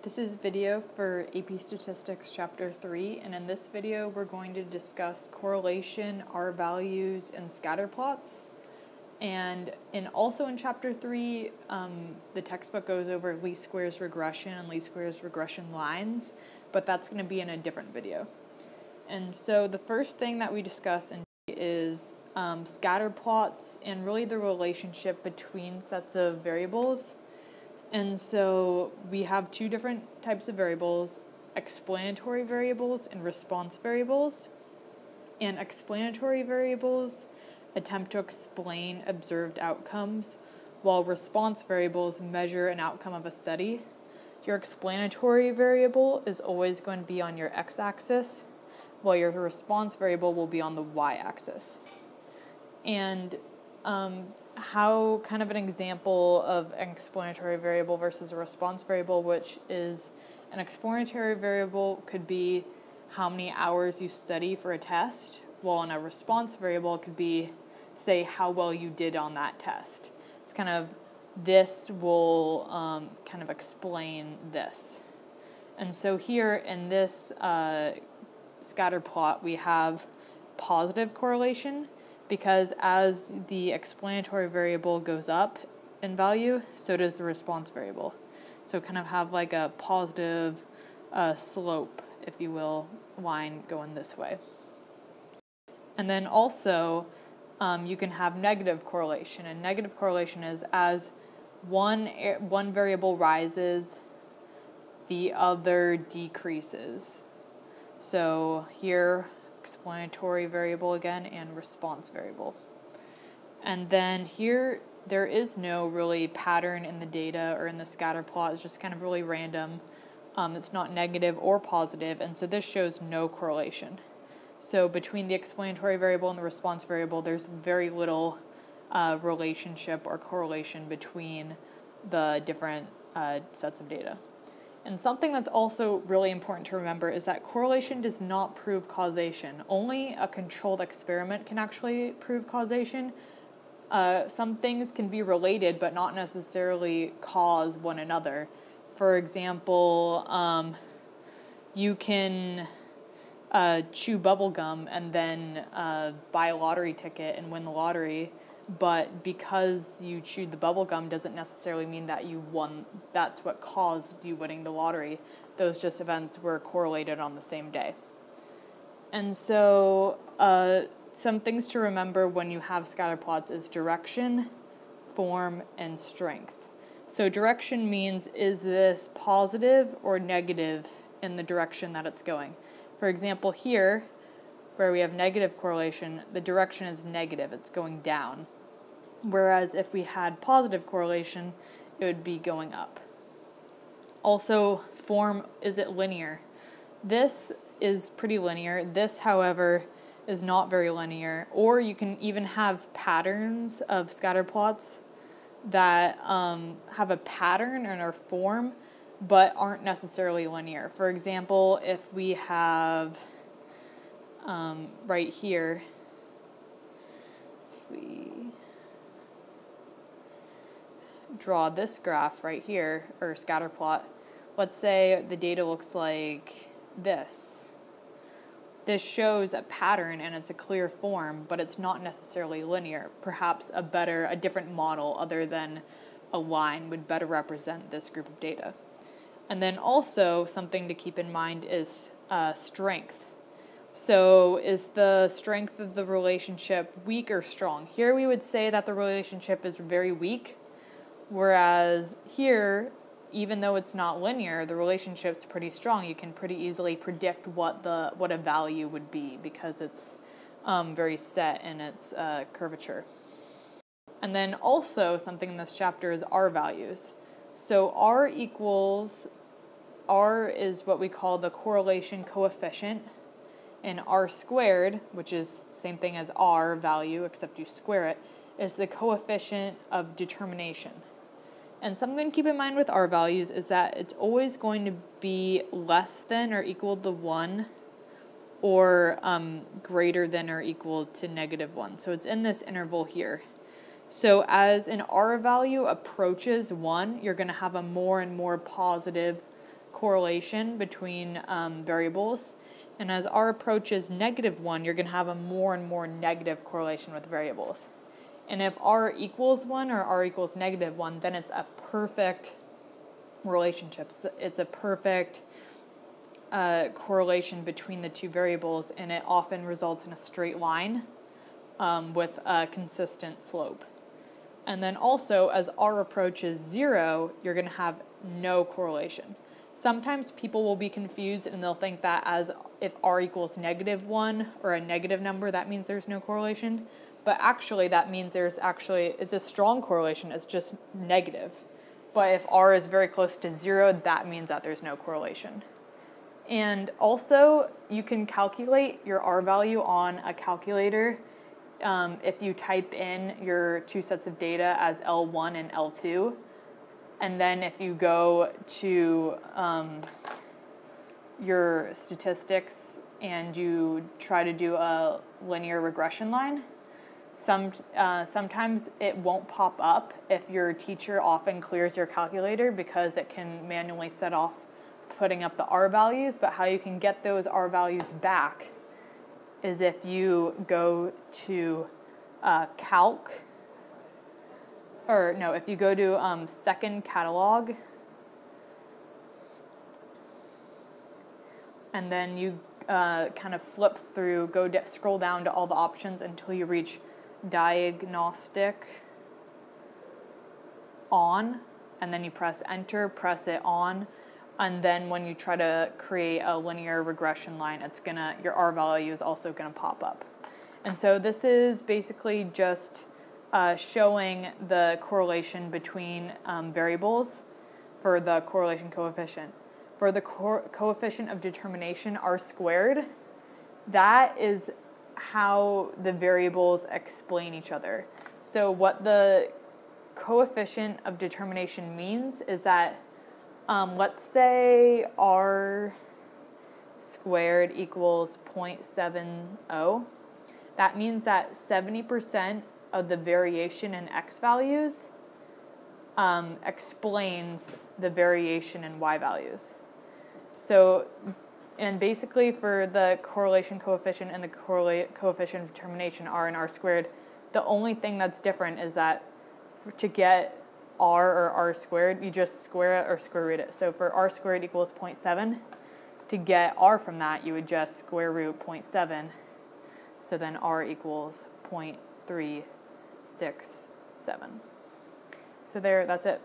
This is video for AP Statistics Chapter 3, and in this video we're going to discuss correlation, R-values, and scatterplots. And also in Chapter 3, the textbook goes over least squares regression and least squares regression lines, but that's going to be in a different video. And so the first thing that we discuss is scatterplots and really the relationship between sets of variables. And so we have two different types of variables, explanatory variables and response variables. And explanatory variables attempt to explain observed outcomes, while response variables measure an outcome of a study. Your explanatory variable is always going to be on your x-axis, while your response variable will be on the y-axis. And how kind of an example of an explanatory variable versus a response variable, which is an explanatory variable could be how many hours you study for a test, while in a response variable it could be, say, how well you did on that test. It's kind of, this will kind of explain this. And so here in this scatter plot we have positive correlation, because as the explanatory variable goes up in value, so does the response variable. So kind of have like a positive slope, if you will, line going this way. And then also you can have negative correlation, and negative correlation is as one variable rises, the other decreases. So here, explanatory variable again and response variable. And then here there is no really pattern in the data or in the scatter plot. It's just kind of really random. It's not negative or positive, and so this shows no correlation. So between the explanatory variable and the response variable, there's very little relationship or correlation between the different sets of data. And something that's also really important to remember is that correlation does not prove causation. Only a controlled experiment can actually prove causation. Some things can be related but not necessarily cause one another. For example, you can chew bubble gum and then buy a lottery ticket and win the lottery, but because you chewed the bubble gum doesn't necessarily mean that you won. That's what caused you winning the lottery. Those just events were correlated on the same day. And so some things to remember when you have scatter plots is direction, form, and strength. So direction means, is this positive or negative in the direction that it's going? For example, here, where we have negative correlation, the direction is negative, it's going down. Whereas if we had positive correlation, it would be going up. Also, form, is it linear? This is pretty linear. This, however, is not very linear. Or you can even have patterns of scatter plots that have a pattern in our form, but aren't necessarily linear. For example, if we have right here, if we draw this graph right here, or scatter plot, let's say the data looks like this. This shows a pattern and it's a clear form, but it's not necessarily linear. Perhaps a different model other than a line would better represent this group of data. And then also something to keep in mind is strength. So is the strength of the relationship weak or strong? Here we would say that the relationship is very weak, whereas here, even though it's not linear, the relationship's pretty strong. You can pretty easily predict what a value would be because it's very set in its curvature. And then also something in this chapter is R-values. So R is what we call the correlation coefficient, and R squared, which is the same thing as R value except you square it, is the coefficient of determination. And something to keep in mind with R values is that it's always going to be less than or equal to 1 or greater than or equal to -1. So it's in this interval here. So as an R value approaches 1, you're going to have a more and more positive correlation between variables. And as r approaches -1, you're going to have a more and more negative correlation with variables. And if r equals 1 or r equals -1, then it's a perfect relationship. It's a perfect correlation between the two variables, and it often results in a straight line with a consistent slope. And then also, as r approaches 0, you're going to have no correlation. Sometimes people will be confused and they'll think that if r equals -1 or a negative number, that means there's no correlation. But actually, that means it's a strong correlation, it's just negative. But if r is very close to 0, that means that there's no correlation. And also, you can calculate your r value on a calculator if you type in your two sets of data as L1 and L2. And then if you go to your statistics and you try to do a linear regression line, sometimes it won't pop up if your teacher often clears your calculator because it can manually set off putting up the r values. But how you can get those r values back is if you go to if you go to second catalog, and then you kind of flip through, scroll down to all the options until you reach diagnostic on, and then you press enter, press it on, and then when you try to create a linear regression line, your r value is also gonna pop up. And so this is basically just showing the correlation between variables for the correlation coefficient. For the coefficient of determination, r squared, that is how the variables explain each other. So what the coefficient of determination means is that, let's say r squared equals 0.70. That means that 70% of the variation in x values explains the variation in y values. So, and basically for the correlation coefficient and the coefficient of determination, r and r squared, the only thing that's different is that to get r or r squared, you just square it or square root it. So for r squared equals 0.7, to get r from that, you would just square root 0.7. So then r equals 0.367. So that's it.